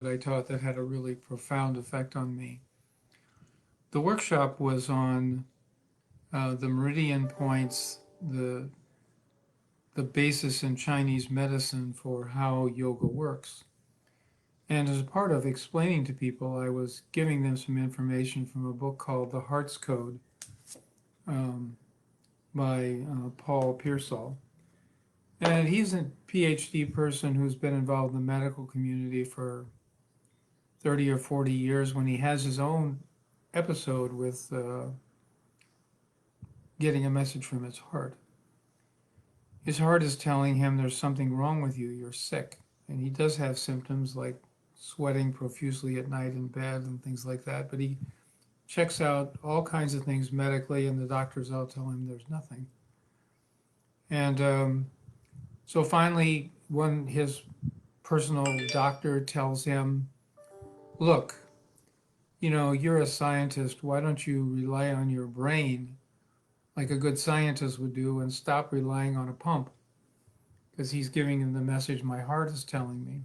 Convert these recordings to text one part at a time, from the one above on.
that I taught that had a really profound effect on me. The workshop was on the meridian points, the basis in Chinese medicine for how yoga works. And as a part of explaining to people, I was giving them some information from a book called The Heart's Code um, by Paul Pearsall. And he's a PhD person who's been involved in the medical community for 30 or 40 years when he has his own episode with getting a message from his heart. His heart is telling him there's something wrong with you, you're sick. And he does have symptoms like sweating profusely at night in bed and things like that, but he checks out all kinds of things medically, and the doctors all tell him there's nothing. And so finally, when his personal doctor tells him, look, you're a scientist, why don't you rely on your brain like a good scientist would do and stop relying on a pump? Because he's giving him the message my heart is telling me.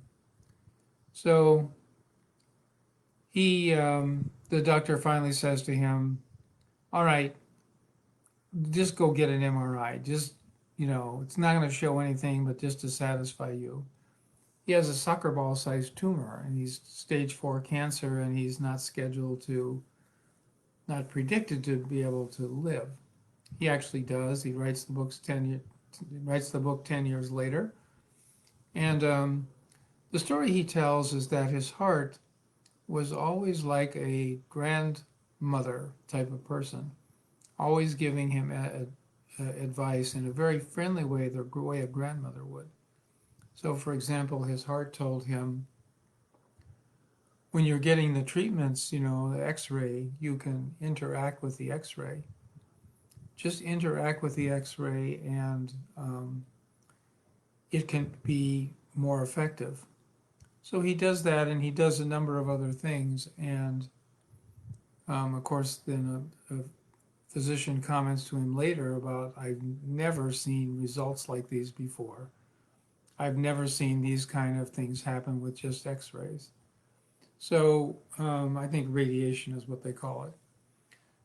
So the doctor finally says to him, all right, just go get an MRI. Just, it's not going to show anything, but just to satisfy you. He has a soccer ball sized tumor and he's stage 4 cancer and he's not predicted to be able to live. He actually does. He writes the book 10 years later. And the story he tells is that his heart was always like a grandmother type of person, always giving him advice in a very friendly way, the way a grandmother would. So, for example, his heart told him, when you're getting the treatments, the x-ray, you can interact with the x-ray. Just interact with the x-ray and it can be more effective. So he does that, and he does a number of other things. And of course, then a physician comments to him later about, I've never seen results like these before. I've never seen these kind of things happen with just x-rays. So I think radiation is what they call it.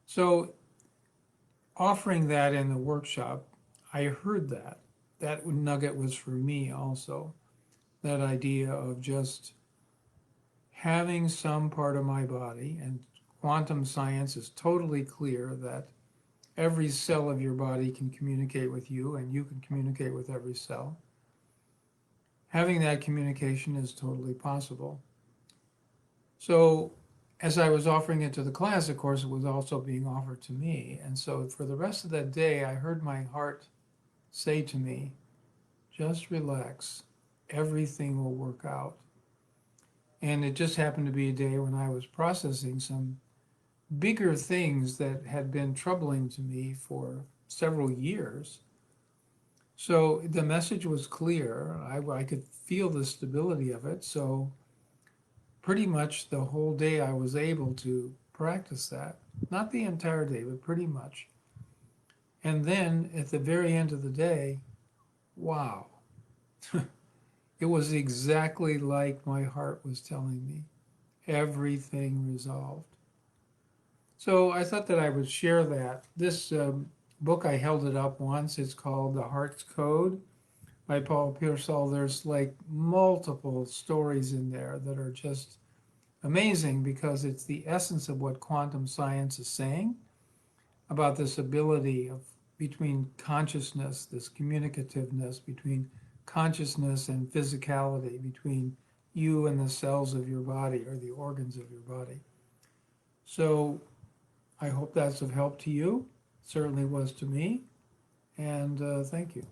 So offering that in the workshop, I heard that. That nugget was for me also. That idea of just having some part of my body, and quantum science is totally clear that every cell of your body can communicate with you and you can communicate with every cell. Having that communication is totally possible. So as I was offering it to the class, of course, it was also being offered to me. And so for the rest of that day, I heard my heart say to me, just relax, everything will work out. And it just happened to be a day when I was processing some bigger things that had been troubling to me for several years. So the message was clear. I could feel the stability of it. So pretty much the whole day I was able to practice that. Not the entire day, but pretty much. And then at the very end of the day, wow, it was exactly like my heart was telling me. Everything resolved. So I thought that I would share that. This book, I held it up once. It's called The Heart's Code by Paul Pearsall. There's like multiple stories in there that are just amazing because it's the essence of what quantum science is saying about this ability of between consciousness, this communicativeness between consciousness and physicality, between you and the cells of your body or the organs of your body. So I hope that's of help to you. It certainly was to me. And thank you.